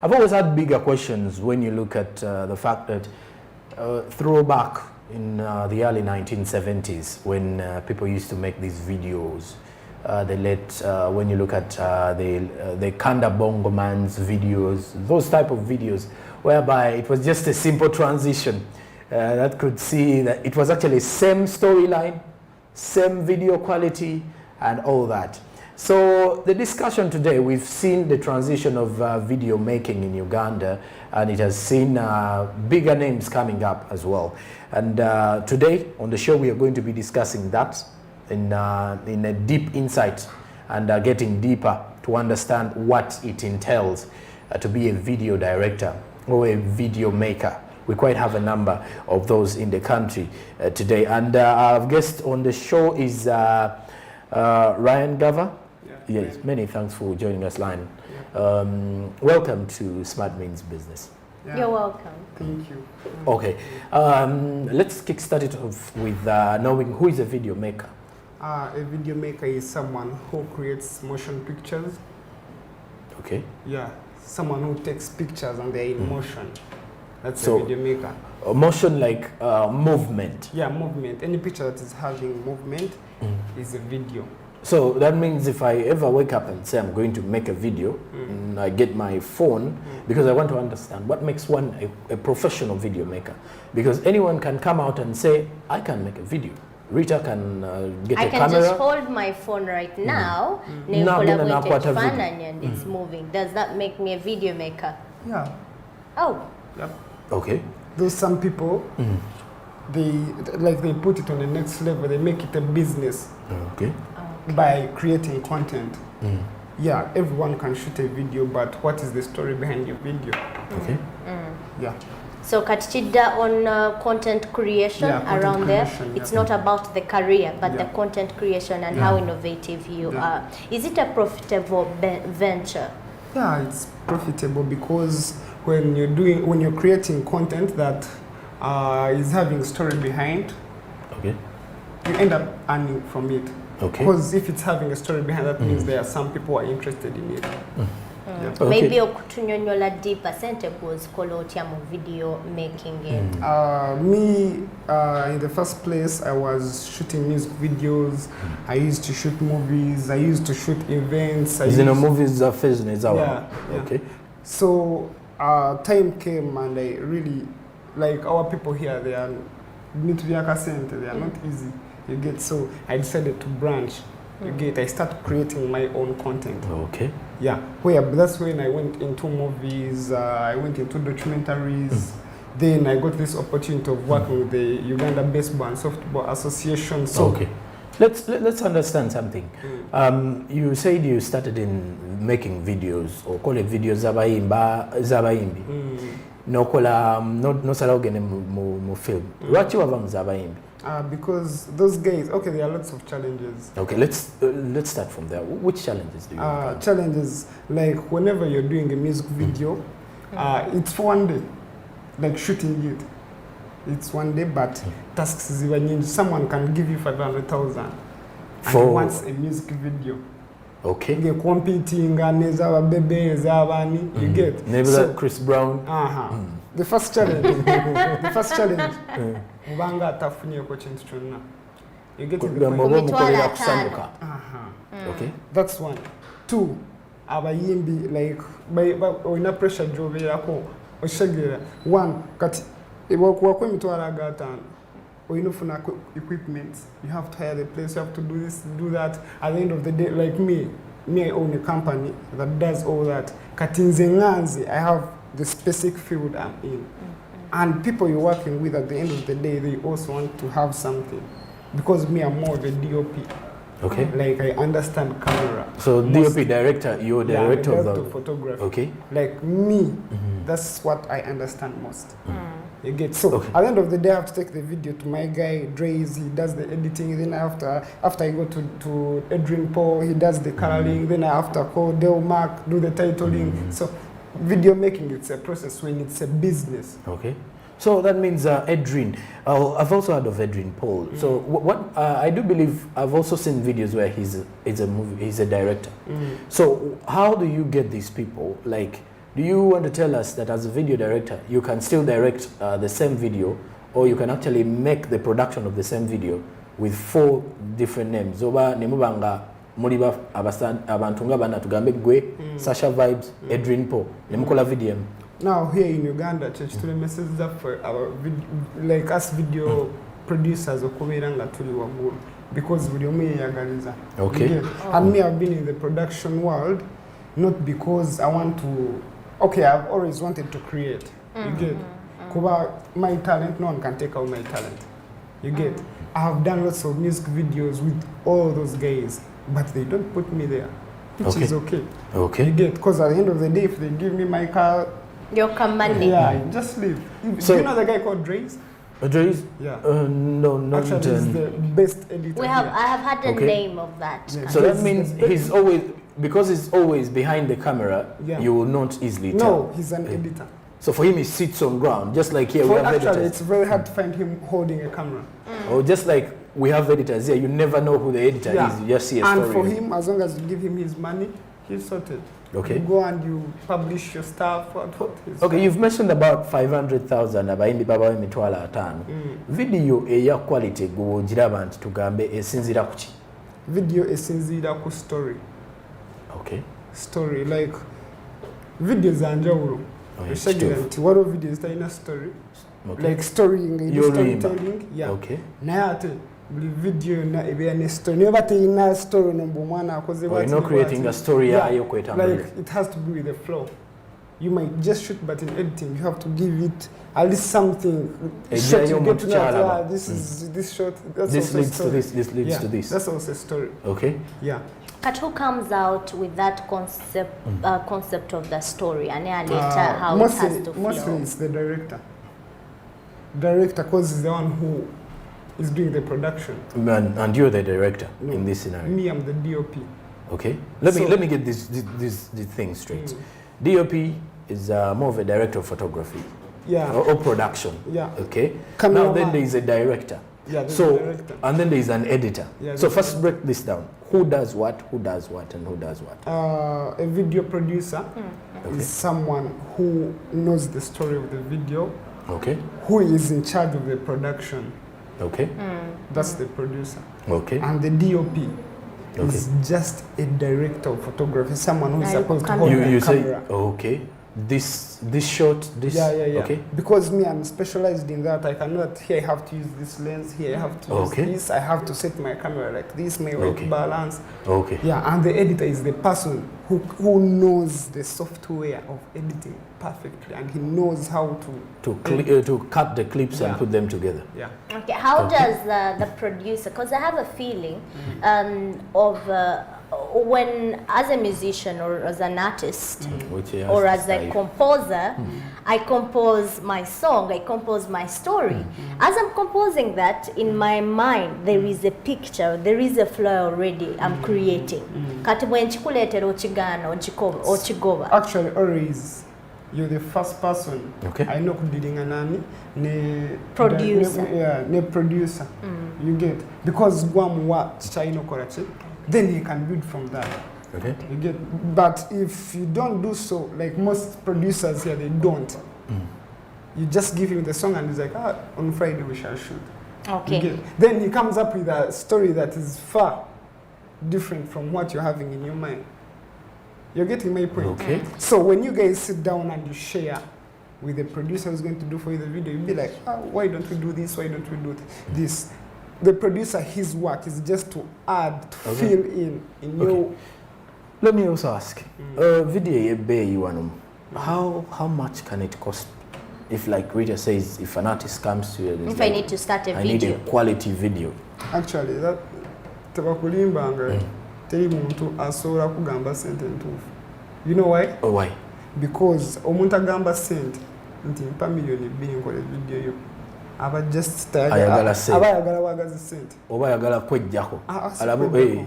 I've always had bigger questions when you look at the fact that throwback in the early 1970s when people used to make these videos, when you look at the Kanda Bongo Man's videos, those type of videos, whereby it was just a simple transition that could see that it was actually same storyline, same video quality and all that. So the discussion today, we've seen the transition of video making in Uganda, and it has seen bigger names coming up as well. And today on the show, we are going to be discussing that in a deep insight and getting deeper to understand what it entails to be a video director or a video maker. We quite have a number of those in the country today. And our guest on the show is Ryan Gava. Yes, many thanks for joining us, Lion. Yeah. Welcome to Smart Means Business. Yeah. You're welcome. Thank you. Okay, let's kickstart it off with knowing who is a video maker. A video maker is someone who creates motion pictures. Okay. Yeah, someone who takes pictures and they're in motion. That's a video maker. Motion like movement. Yeah, movement. Any picture that is having movement is a video. So that means if I ever wake up and say I'm going to make a video, and I get my phone, because I want to understand what makes one a professional video maker. Because anyone can come out and say, I can make a video. Rita can get a camera. I can just hold my phone right now, and it's moving. Does that make me a video maker? Yeah. Oh. Yep. Okay. There's some people, they put it on the next level, they make it a business. Okay. By creating content. Yeah, everyone can shoot a video, but what is the story behind your video? Okay. Yeah. So Katichida on content creation around there. It's not about the career, but the content creation and how innovative you are. Is it a profitable venture? Yeah, it's profitable because when you're creating content that is having story behind, you end up earning from it. Okay. Because if it's having a story behind, that means there are some people who are interested in it. Yeah. Okay. Maybe okutunyonyola deep percentage was kolotiamo video making it. In the first place, I was shooting music videos. I used to shoot movies. I used to shoot events. Movies are phasing. Okay. So time came and I really, like our people here, they are they are not easy. You get, so I decided to branch. You get, I started creating my own content. Okay. Yeah, that's when I went into movies, I went into documentaries. Then I got this opportunity of working with the Uganda Baseball and Softball Association. So okay. Let's understand something. You said you started in making videos, or call it videos zabayimbi. No kola no salogene mu film. What you have zabayimbi? Because those guys, okay, there are lots of challenges. Okay, let's start from there. Which challenges do you have? Challenges, like whenever you're doing a music video, it's for one day, like shooting it. It's one day, but tasks is someone can give you 500,000 and he wants a music video. Okay. They're competing and you get. Maybe so, Chris Brown. The first challenge. You get okay. That's one. Two, abayimbi like by ina pressure job yako oshegera. One, kati wakwe mitwala gatano. Oinufuna equipment. You have to hire the place, you have to do this, do that. At the end of the day, like me I own a company that does all that. Katinzenganzi, I have the specific field I'm in. And people you're working with at the end of the day, they also want to have something. Because me, I'm more of a DOP. Okay. Like I understand camera. So DOP director, you're the director of the photography. Okay. Like me, that's what I understand most. You get, so at the end of the day, I have to take the video to my guy Dre's, he does the editing. Then after I go to Adrian Paul, he does the coloring. Then I have to call Del Mark, do the titling. So video making, it's a process when it's a business. Okay. So that means Adrian. I've also heard of Adrian Paul. So what I do believe I've also seen videos where he's a director. So how do you get these people? Like, Do you want to tell us that as a video director, you can still direct the same video, or you can actually make the production of the same video with 4 different names? Oba nemubanga muliba abantu nga bana tugambe gwe, Sasha Vibes, Edwin Paul, nemukola video. Now here in Uganda, church to the message up for our like us video producers okubera nga tuli wagulu, because video me yagaliza. Okay. And me, I've been in the production world not because I want to. Okay, I've always wanted to create. You get. Kuba my talent, no one can take out my talent. You get. I have done lots of music videos with all those guys, but they don't put me there, which is okay. Okay. You get. Because at the end of the day, if they give me my car, you're commanding. Yeah, just leave. So, do you know the guy called Dre's? Dre's? Yeah. No, not actually, he's the best editor. I have had the name of that. Yeah. So that means he's always, because he's always behind the camera, you will not easily tell. No, he's an editor. So for him, he sits on ground, just like here we have actually, editors. it's very hard to find him holding a camera. Or just like we have editors here, you never know who the editor is. You just see a story. And for him, as long as you give him his money, he's sorted. Okay. You go and you publish your stuff. Okay, you've mentioned about 500,000 abayimbi baba emitwala 5. Video eya quality go giraba nti tugambe esinzira ku ki? Video esinzira ku story. Okay. Story like videos anjawulo. Eshagira nti waliwo videos talina story. Okay. Like storytelling. Yeah. Okay. Naye ate buli video na ebeera ne story. Never teyina story nomba omwana akoze bwati. You're not creating a story yayo kwetambula. Like it has to be with the flow. You might just shoot, but in editing you have to give it at least something. Shot you get to know, this is this shot. That's this also leads story. to this. This leads to this. That's also a story. Okay. Yeah. But who comes out with that concept of the story and later how it has to flow? Mostly it's the director. Director, because he's the one who is doing the production. And you're the director in this scenario. Me, I'm the DOP. Okay. Let me get this thing straight. DOP is more of a director of photography. Yeah. Or production. Yeah. Okay. Now then there is a director. Yeah. So a director. and then there is an editor. Yeah, so first break this down. Who does what? Who does what? And who does what? A video producer is someone who knows the story of the video. Okay. Who is in charge of the production. Okay. That's the producer. Okay. And the DOP is just a director of photography, someone who is supposed to hold the camera. Say, okay, this shot, this. Yeah. Okay. Because me, I'm specialized in that. I cannot. Here, I have to use this lens. Here, I have to use this. I have to set my camera like this. My weight balance. Okay. Yeah, and the editor is the person who knows the software of editing perfectly, and he knows how to cut the clips and put them together. Yeah. Okay. How does the producer? Because I have a feeling of when, as a musician or as an artist or as a composer, I compose my song, I compose my story. As I'm composing that, in my mind, there is a picture, there is a flow already I'm creating. Actually, always, you're the first person. Okay. I know kudilinganani producer. Ne producer. You get, because Guamwa China Korachi, then he can build from that. Okay. You get, but if you don't do so, like most producers here, they don't. You just give him the song and he's like, on Friday we shall shoot. Okay. Then he comes up with a story that is far different from what you're having in your mind. You're getting my point? Okay. So when you guys sit down and you share with the producer who's going to do for you the video, you'll be like, why don't we do this? Why don't we do this? The producer, his work is just to add, to fill in your... Let me also ask, video you how much can it cost? If, like Rita says, if an artist comes to you, if I need to start a video, I need a quality video. Actually, that tebakulimbanga teri muntu asobola kugamba sente ntuufu. You know why? Oh, why? Because omuntu agamba sente nti mpa milioni 2 nkole video yo. Aba just ayagala wagazi sente. Oba ayagala kwejjako.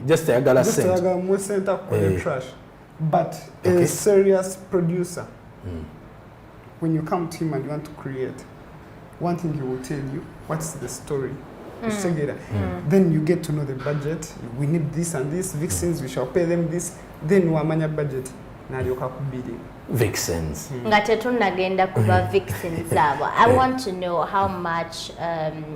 Just ayagala sente. Just ayagala mu sente akole trash. But a serious producer, when you come to him and you want to create, one thing he will tell you, what's the story? Then you get to know the budget. We need this and this, vixens, we shall pay them this. Then wamanya budget. n'alyoka kubiri vixens. Nga tetunnagenda kuba vixens abo. I want to know how much,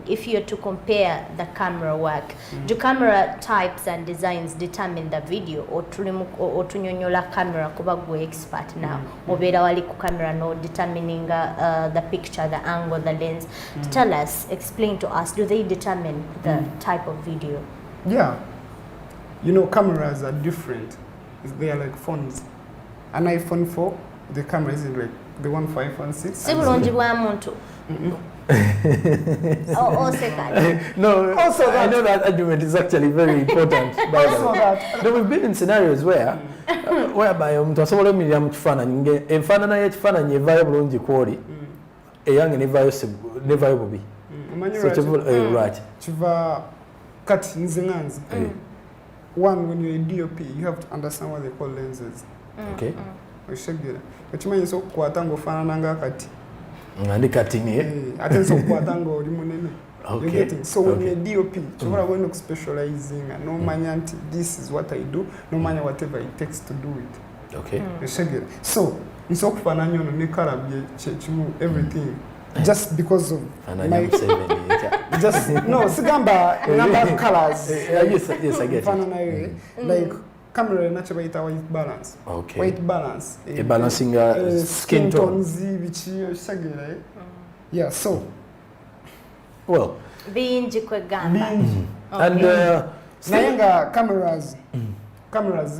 if you're to compare the camera work, do camera types and designs determine the video, or tunyonyola camera kuba gwe expert now, obeera wali ku camera no determining the picture, the angle, the lens? Tell us, explain to us, do they determine the type of video? Yeah, you know, cameras are different. They are like phones. An iPhone 4, the camera isn't like the one for iPhone 6. Sibulungi bwa muntu. Oh, second. No, also I know that argument is actually very important. No, we've been in scenarios where, whereby omuntu asobola omirira mu kifaananyi enfaanana y'ekifaananyi evaayo bulungi kwoli eyange nevaayo bubi. Right. Chiva kati nzinganzi. One, when you're a DOP, you have to understand what they call lenses. Okay. Ekimanyi so kukwata ng'ofaanana ng'akati. Ngandi kati niye. Ate so kukwata ng'oli munene. Okay. So when you're a DOP, you're going to specializing and no manya nti this is what I do, no manya whatever it takes to do it. Okay. So nso kufaanana nnyo ne kala bye kimu everything. Just because of my just no sigamba number of colors. Yes, I get it. Like camera natural white balance. Okay. White balance. Balancing skin tones. Yeah. So. Well. Bingi kwegamba. And nayenga cameras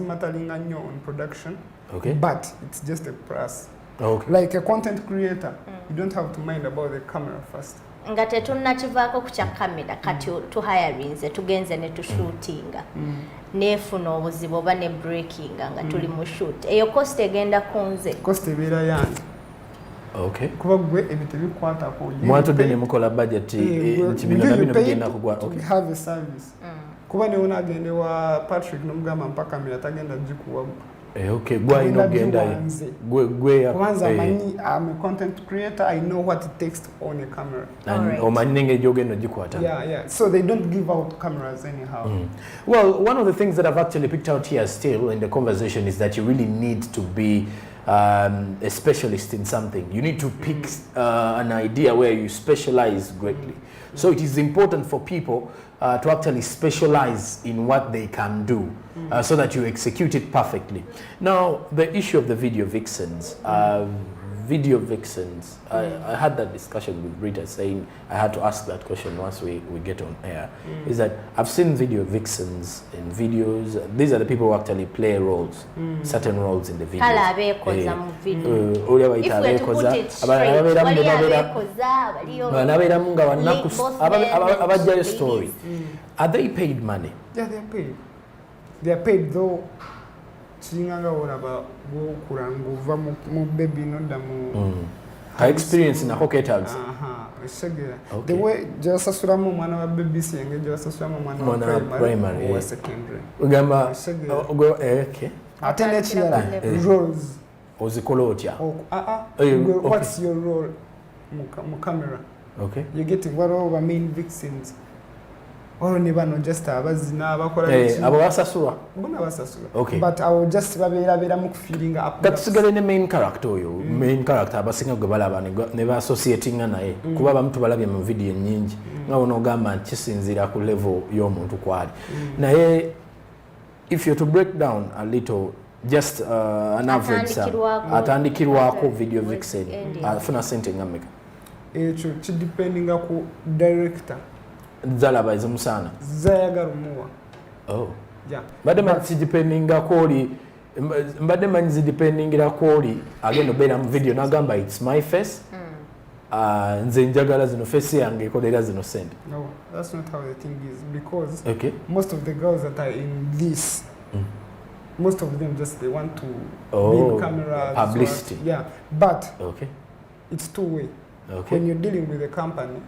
matalinga nnyo on production. Okay. But it's just a plus. Okay. Like a content creator, you don't have to mind about the camera first. Nga tetunnakivaako ku kya kamera kati tuhayarinze tugenze ne tushootinga neefuna obuzibu oba ne breakinga nga tuli mu shoot eyo cost egenda kunze cost ebeera yange. Okay. Kuba gwe ebyo tebikwatako mwatudde ne mukola budget nti bino na bino bigenda kugwa. Okay. Have a service. Kuba ne wona agende wa Patrick nomugamba mpaka kamera tagenda jikuwa. Okay, gwe inogenda gwe kwanza manyi I'm a content creator, I know what it takes to own a camera. And omanyenge jogenda jikwata. Yeah. So they don't give out cameras anyhow. Well, one of the things that I've actually picked out here still in the conversation is that you really need to be a specialist in something. You need to pick an idea where you specialize greatly. So it is important for people to actually specialize in what they can do so that you execute it perfectly. Now, the issue of the video vixens. I had that discussion with Rita saying I had to ask that question once we get on air. Is that I've seen video vixens in videos. These are the people who actually play roles, certain roles in the video. Story. Are they paid money? Yeah, they are paid. They are paid though. Chinganga oraba go kuranguva mu baby nonda mu her experience in a hockey tags. The way just asura mu mwana wa baby senge just asura mu mwana wa primary or secondary. Ugamba go okay. Atene chira roles ozikola otya. What's your role mu camera? Okay. You're getting what all the main vixens. Or never just abazina abakola abasasura. Okay. But I will just babera mu feeling up. That's the main character oyo. Main character abasinga gwe balaba ne ba associating naye kuba bamutu balabye mu video nyingi nga ono gamba kisinzira ku level y'omuntu kwali. Naye if you're to break down a little just an average atandikirwako video vixen afuna sente ngameka. Ekyo kidependinga ku director. Zalaba ezimusana zayagalumuwa. Oh. Yeah. Mbadde manzi dependinga koli mbadde manzi dependingira koli agenda obeera mu video nagamba it's my face. Nze njagala zino face yange ekolera zino sente. No, that's not how the thing is because okay. Most of the girls that are in this most of them just they want to be in camera publicity. Yeah, but okay. It's two-way. Okay. When you're dealing with a company.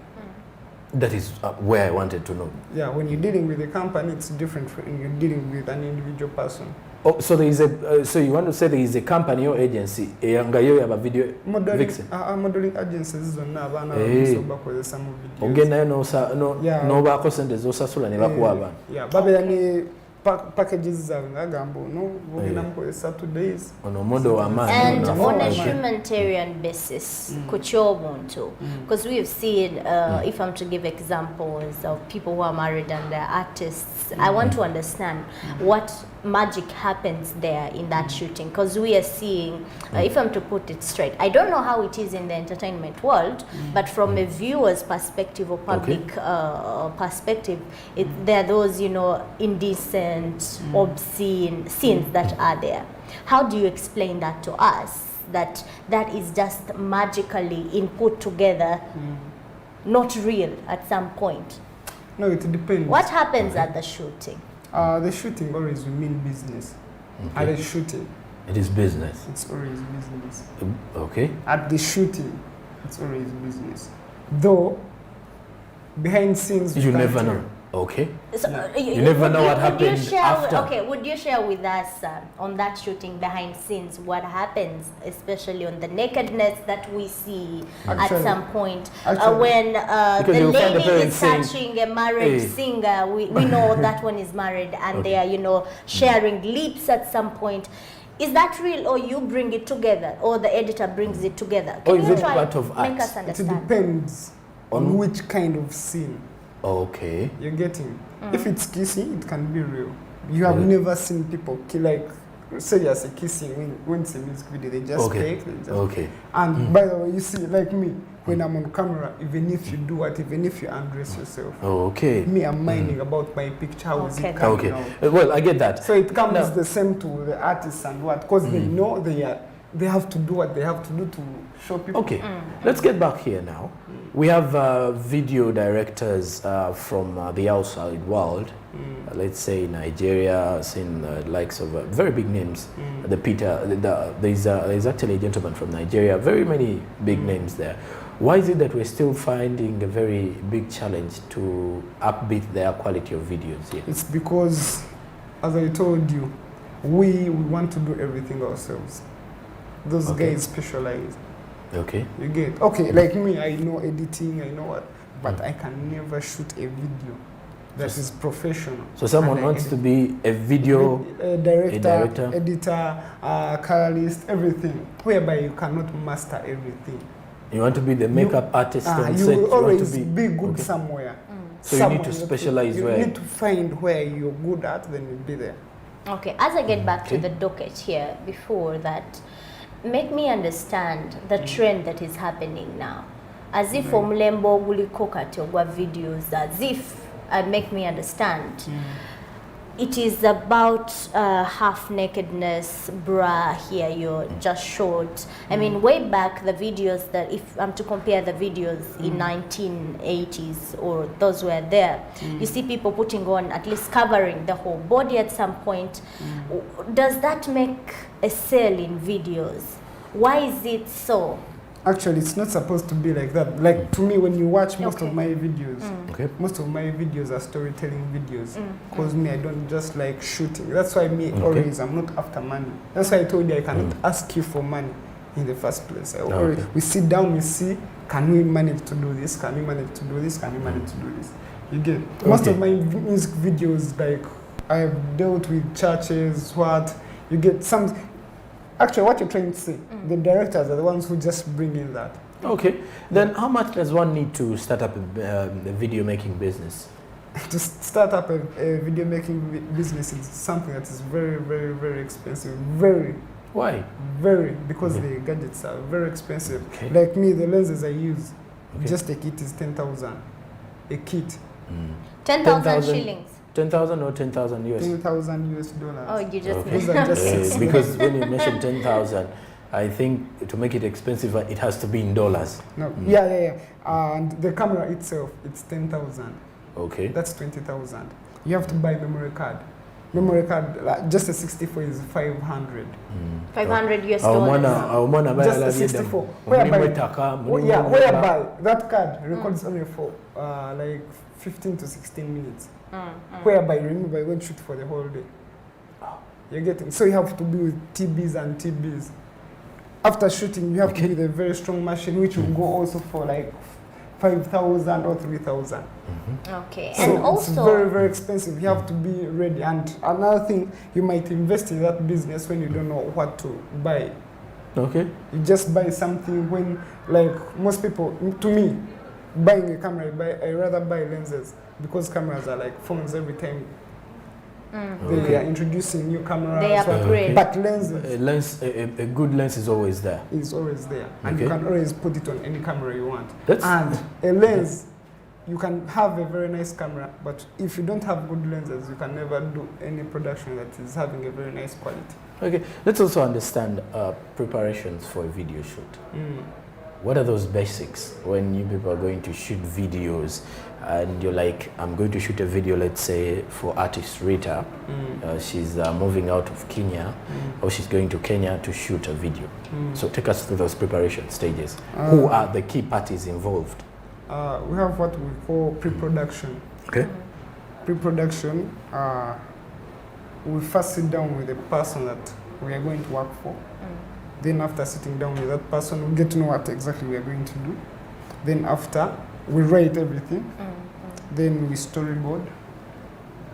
That is where I wanted to know. Yeah, when you're dealing with a company, it's different when you're dealing with an individual person. Oh, so there is a. So you want to say there is a company or agency? Ngayo yaba video vixen. Modeling agencies zonna abana bamusoba kozesa mu video. Ogenda no bako sente zosa sula ne bakuwa abana. Yeah, babeera ne packages ngagambo no wogenda mukozesa 2 days ono modo wa man and on a humanitarian basis kuchobuntu because we have seen if I'm to give examples of people who are married and they're artists, I want to understand what magic happens there in that shooting, because we are seeing if I'm to put it straight, I don't know how it is in the entertainment world, but from a viewer's perspective or public perspective, there are those, you know, indecent, obscene scenes that are there. How do you explain that to us, that that is just magically input together, not real at some point? No, it depends. What happens at the shooting? The shooting always will mean business. At the shooting, it is business. it's always business. Okay. At the shooting, it's always business. Though, behind scenes, You never know. Okay. So, You never know what would you happened share after. would you share with us on that shooting behind scenes what happens, especially on the nakedness that we see at some point when the you'll find the lady parents is saying, touching a married singer? We know that one is married and they are, you know, sharing lips at some point. Is that real, or you bring it together, or the editor brings it together? Or Can is you it try part of make art? us It understand? depends on which kind of scene Okay. you're getting. If it's kissing, it can be real. You have never seen people like seriously kissing when it's a music video. They just fake. They just And by the way, you see, like me, when I'm on camera, even if you do what, even if you undress yourself, Okay. me, I'm minding about my picture. How is it coming out? Well, I get that. So it comes the same to the artists and what, because they know they have to do what they have to do to show people. Okay, let's get back here now. We have video directors from the outside world. Let's say Nigeria, seen the likes of very big names. There's actually a gentleman from Nigeria, very many big names there. Why is it that we're still finding a very big challenge to upbeat their quality of videos here? It's because, as I told you, we want to do everything ourselves. Those guys specialize. Okay. You get, okay, like me, I know editing, I know what, but I can never shoot a video that is professional. So someone wants to be a video director, editor, colorist, everything, whereby you cannot master everything. You want to be the makeup artist on you set. will always you want to be good somewhere. So you need to specialize where? You need to find where you're good at, then you'll be there. Okay, as I get back to the docket here, before that, make me understand the trend that is happening now. As if omulembo guliko kati ogwa videos, as if, make me understand. It is about half nakedness, bra here you just showed. I mean, way back the videos that, if I'm to compare the videos in 1980s or those were there, you see people putting on, at least covering the whole body at some point. Does that make a sale in videos? Why is it so? Actually, it's not supposed to be like that. Like, to me, when you watch most of my videos, most of my videos are storytelling videos. Because me, I don't just like shooting. That's why me, always, I'm not after money. That's why I told you I cannot ask you for money in the first place. We sit down, we see, can we manage to do this? Can we manage to do this? Can we manage to do this? You get, most of my music videos, like, I have dealt with churches, what, you get some. Actually, what you're trying to say, the directors are the ones who just bring in that. Okay. Then how much does one need to start up a video making business? To start up a video making business is something that is very, very, very expensive. Very. Why? Very. Because the gadgets are very expensive. Like me, the lenses I use, just a kit is 10,000. A kit. 10,000 shillings. 10,000 or 10,000 US? 10,000 US dollars. Oh, you just Those are just because when you mention 10,000, I think to make it expensive, it has to be in dollars. No, yeah. And the camera itself, it's 10,000. Okay. That's 20,000. You have to buy memory card. Memory card, like, just a 64 is 500. 500 US dollars. Just a 64. Whereby that card records only for like 15 to 16 minutes. Whereby, remember, I went shoot for the whole day. You're getting, so you have to be with TBs and TBs. After shooting, you have to be with a very strong machine, which will go also for like 5,000 or 3,000. Okay, So and also it's very, very expensive. You have to be ready. And another thing, you might invest in that business when you don't know what to buy. Okay. You just buy something when, like most people, to me, buying a camera, I rather buy lenses because cameras are like phones every time. They are introducing new cameras. They upgrade. But lenses. A good lens is always there. Is always there. And you can always put it on any camera you want. That's and a lens, you can have a very nice camera, but if you don't have good lenses, you can never do any production that is having a very nice quality. Okay, let's also understand preparations for a video shoot. What are those basics when you people are going to shoot videos and you're like, I'm going to shoot a video, let's say, for artist Rita. She's moving out of Kenya, or she's going to Kenya to shoot a video. So take us through those preparation stages. Who are the key parties involved? We have what we call pre-production. Okay. Pre-production, we first sit down with the person that we are going to work for. Then after sitting down with that person, we get to know what exactly we are going to do. Then after, we write everything. Then we storyboard.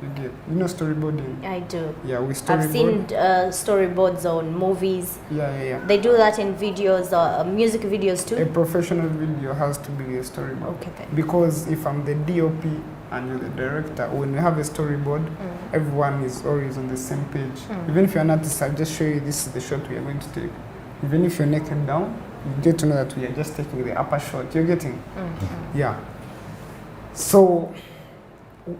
You know storyboarding? I do. Yeah, we storyboard. I've seen storyboards on movies. Yeah. They do that in videos, music videos too? A professional video has to be a storyboard. Okay. Because if I'm the DOP and you're the director, when we have a storyboard, everyone is always on the same page. Even if you're an artist, I'll just show you this is the shot we are going to take. Even if you're naked down, you get to know that we are just taking the upper shot. You're getting? Yeah. So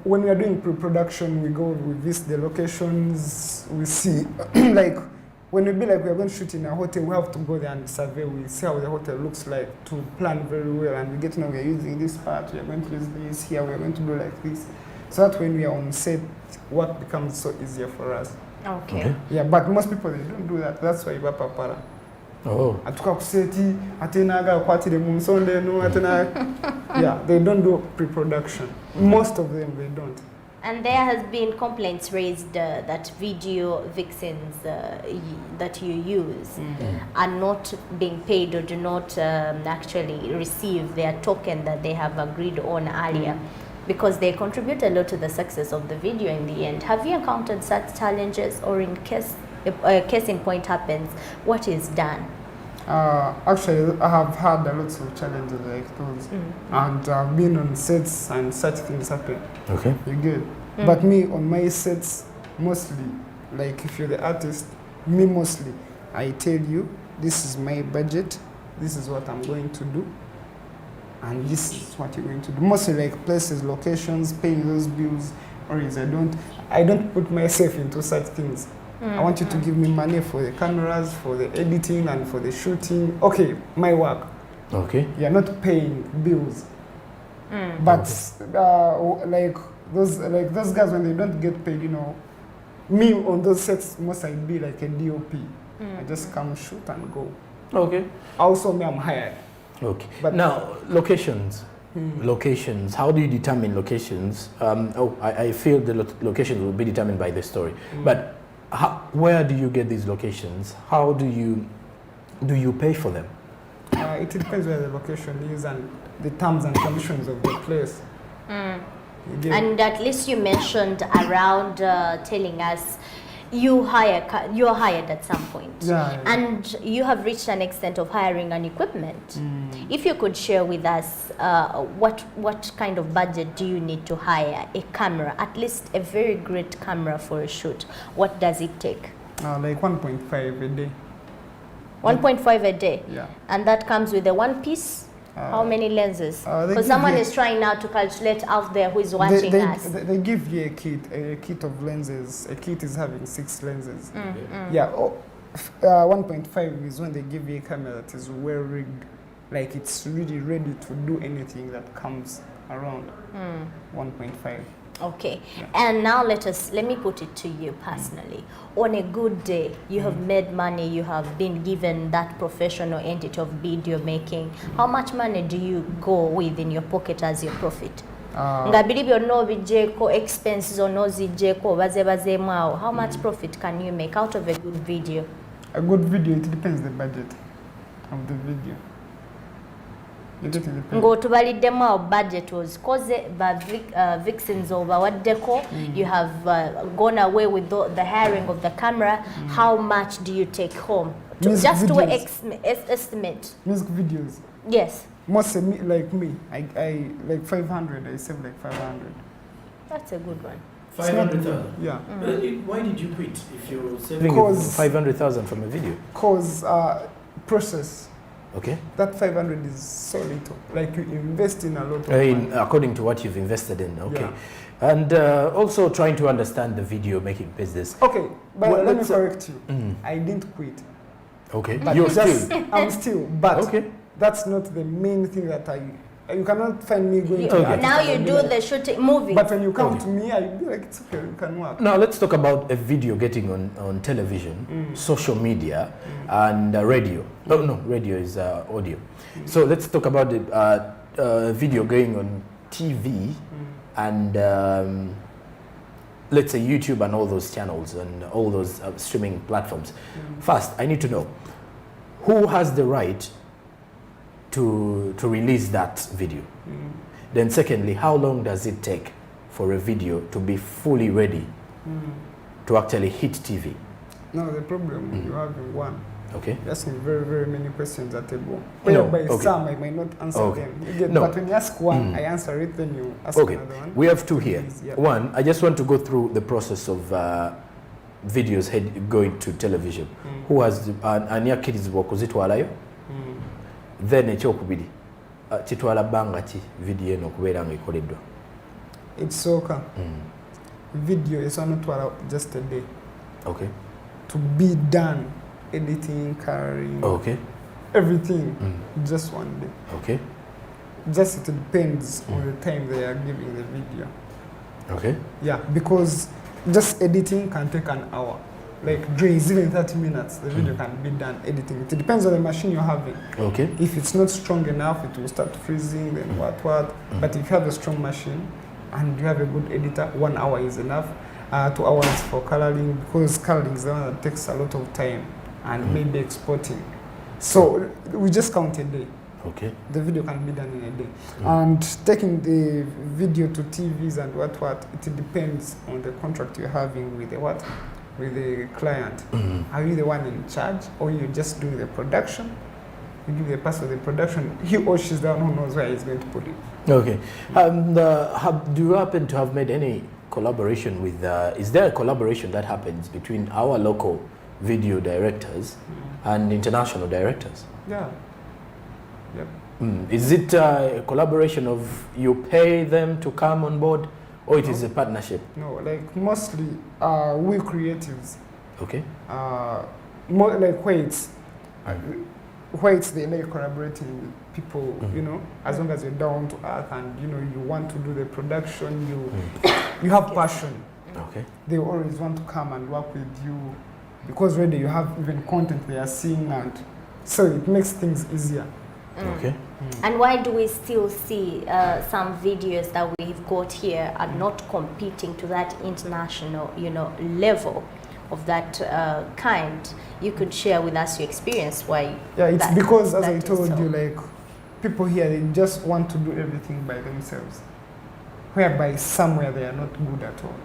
when we are doing pre-production, we go, we visit the locations, we see, like, when we be like, we are going to shoot in a hotel, we have to go there and survey, we see how the hotel looks like to plan very well, and we get to know we are using this part, we are going to use this here, we are going to do like this. So that when we are on set, work becomes so easier for us. Okay. Yeah, but most people, they don't do that. That's why you are papara. Oh. Atuka kuseti, atenaga kwatire munsonde no atena. Yeah, they don't do pre-production. Most of them, they don't. And there has been complaints raised that video vixens that you use are not being paid or do not actually receive their token that they have agreed on earlier because they contribute a lot to the success of the video in the end. Have you encountered such challenges, or in case a case in point happens, what is done? Actually, I have had a lot of challenges like those, and I've been on sets and such things happen. Okay. You get. But me, on my sets, mostly, like if you're the artist, me mostly, I tell you, this is my budget, this is what I'm going to do, and this is what you're going to do. Mostly like places, locations, paying those bills, or is I don't put myself into such things. I want you to give me money for the cameras, for the editing, and for the shooting. Okay, my work. Okay. You're not paying bills. But like those guys, when they don't get paid, you know, me on those sets, must I be like a DOP. I just come shoot and go. Okay. Also, me, I'm hired. Okay. But now, locations. Locations. How do you determine locations? I feel the locations will be determined by the story. But where do you get these locations? How do you pay for them? It depends where the location is and the terms and conditions of the place. And at least you mentioned around telling us you're hired at some point. Yeah. And you have reached an extent of hiring an equipment. If you could share with us what kind of budget do you need to hire a camera, at least a very great camera for a shoot? What does it take? Like 1.5 a day. 1.5 a day? Yeah. And that comes with a one piece? How many lenses? Because someone is trying now to calculate out there who is watching us. They give you a kit of lenses. A kit is having 6 lenses. Yeah. 1.5 is when they give you a camera that is well rigged, like it's really ready to do anything that comes around. 1.5. Okay. Yeah. And now let me put it to you personally. On a good day, you have made money, you have been given that professional entity of video making. How much money do you go with in your pocket as your profit? Ngabiri byono bijeko expenses ono zijeko bazebazemao. How much profit can you make out of a good video? A good video, it depends the budget of the video. Ngo tubaliddemu awo budget was cause vixens obawaddeko. You have gone away with the hiring of the camera. How much do you take home? Just to estimate. Music videos. Yes. Most like me, I like 500. I save like 500. That's a good one. 500,000. Yeah. Why did you quit if you're saving 500,000 from a video? Cause process. Okay. That 500 is so little. Like you invest in a lot of money. According to what you've invested in. Okay. Yeah. And also trying to understand the video making business. Okay, but let me correct you. I didn't quit. Okay. But You're still. I'm still. But okay. That's not the main thing that you cannot find me going to okay. Now you do the shooting movie. But when you come to me, I'll be like, it's okay, you can work. Now let's talk about a video getting on television, social media, and radio. Oh no, radio is audio. So let's talk about the video going on TV and let's say YouTube and all those channels and all those streaming platforms. First, I need to know who has the right to release that video. Then secondly, how long does it take for a video to be fully ready to actually hit TV? No, the problem you have in one. Okay. You're asking very, very many questions at the table. No, By okay. some, I might not answer them. No. But when you ask one, I answer it, then you ask Okay. another one. We have two here. Yeah. One, I just want to go through the process of videos going to television. Who has ania kirizibwa okuzitwalayo? Then ekyokubiri kitwala bbanga ki video eno okubeera nga ekoleddwa? It's soccer. Video is not just a day. Okay. To be done, editing, carrying, Okay. everything, just one day. Okay. Just it depends on the time they are giving the video. Okay. Yeah, because just editing can take an hour. Like drays, even 30 minutes, the video can be done editing. It depends on the machine you're having. Okay. If it's not strong enough, it will start freezing, then what. But if you have a strong machine and you have a good editor, 1 hour is enough. 2 hours for coloring, because coloring is the one that takes a lot of time and maybe exporting. So we just count a day. Okay. The video can be done in a day. And taking the video to TVs and what, it depends on the contract you're having with the with the client. Are you the one in charge, or you just doing the production? You give the person the production, he or she's the one who knows where he's going to put it. Okay. Do you happen to have made any collaboration with, is there a collaboration that happens between our local video directors and international directors? Yeah. Yep. Is it a collaboration of you pay them to come on board, or it is a partnership? No, like mostly we creatives. Okay. More like whites. Whites, they like collaborating with people, you know, as long as you're down to earth and, you know, you want to do the production, you have passion. Okay. They always want to come and work with you because already you have even content they are seeing, and so it makes things easier. Okay. And why do we still see some videos that we've got here are not competing to that international, you know, level of that kind? You could share with us your experience why. Yeah, it's because, as I is told so. you, like people here, they just want to do everything by themselves, whereby somewhere they are not good at all.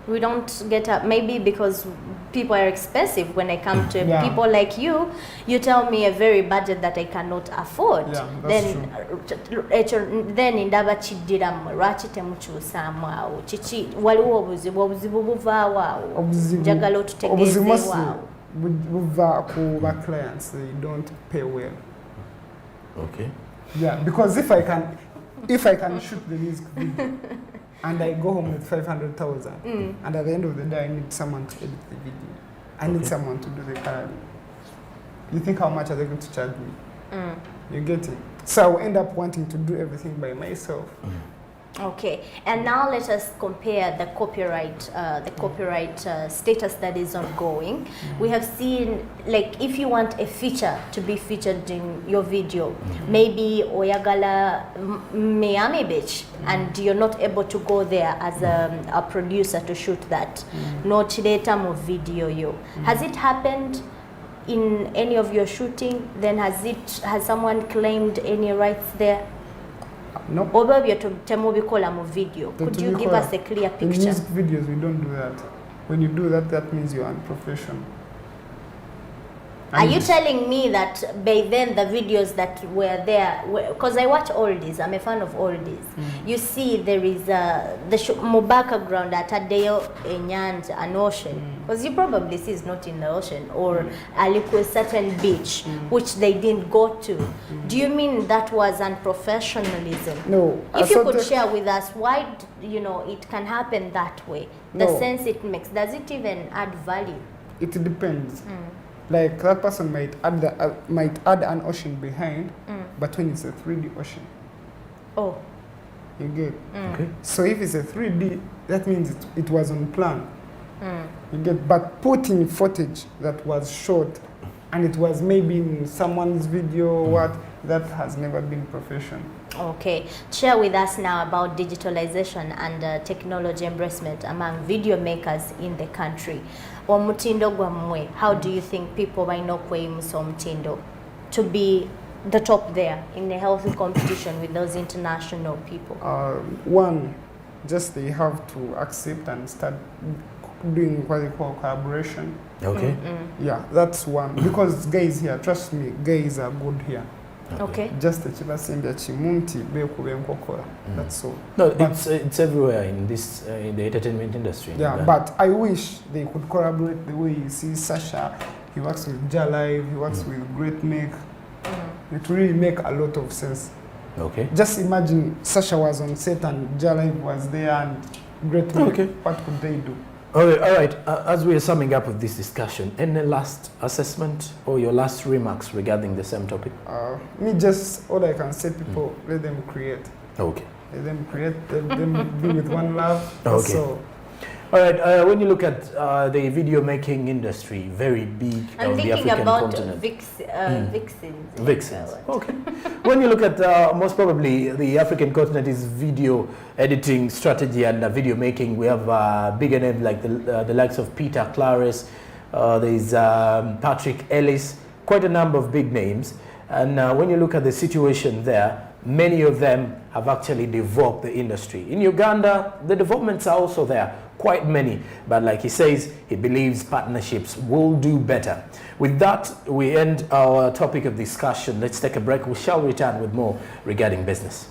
We don't get up, maybe because people are expensive. When I come to people like you, you tell me a very budget that I cannot afford. Yeah, that's true. Then indaba chiddiramu lwaki temukyusaamu awo kiki waliwo obuzibu buvaawo awo njagala otutegeezeewo awo. Buva ku ba clients, they don't pay well. Okay. Yeah, because if I can shoot the music video and I go home with 500,000, and at the end of the day I need someone to edit the video, I need someone to do the coloring. You think how much are they going to charge me? You get it? So I will end up wanting to do everything by myself. Okay, and now let us compare the copyright status that is ongoing. We have seen, like, if you want a feature to be featured in your video, maybe oyagala Miami Beach, and you're not able to go there as a producer to shoot that. No chileta mo video you. Has it happened in any of your shooting, then has someone claimed any rights there? No. Oba by'otemubikola mu video. Could you give us a clear picture? In music videos, we don't do that. When you do that, that means you're unprofessional. Are you telling me that by then the videos that were there, because I watch oldies, I'm a fan of oldies. You see there is the background at Adeyo Enyanja, an ocean, because you probably see it's not in the ocean, or a certain beach, which they didn't go to. Do you mean that was unprofessionalism? No. If you could share with us why, it can happen that way, the sense it makes, does it even add value? It depends. Like that person might add an ocean behind, but when it's a 3D ocean. Oh. You get. Okay. So if it's a 3D, that means it was on plan. You get. But putting footage that was shot, and it was maybe in someone's video, that has never been professional. Okay. Share with us now about digitalization and technology embracement among video makers in the country. Omutindo gwamwe, how do you think people might know kweyimusa omutindo to be the top there in a healthy competition with those international people? One, just they have to accept and start doing what they call collaboration. Okay. Yeah, that's one. Because guys here, trust me, guys are good here. Okay. Just the chibasembya chimunti bekube nkokora. That's all. No, it's everywhere in this in the entertainment industry. Yeah, but I wish they could collaborate the way you see Sasha. He works with Jalive, he works with Great Make. It really make a lot of sense. Okay. Just imagine Sasha was on set and Jalive was there and Great Make. Okay. What could they do? All right. As we are summing up with this discussion, any last assessment or your last remarks regarding the same topic? Me, just all I can say, people, let them create. Okay. Let them create, let them be with one love. Okay. So, all right. When you look at the video making industry, very big on the African continent. Vixens. Okay. When you look at most probably the African continent is video editing strategy and video making. We have bigger names like the likes of Peter Clares. There's Patrick Ellis. Quite a number of big names. And when you look at the situation there, many of them have actually developed the industry. In Uganda, the developments are also there, quite many. But like he says, he believes partnerships will do better. With that, we end our topic of discussion. Let's take a break. We shall return with more regarding business.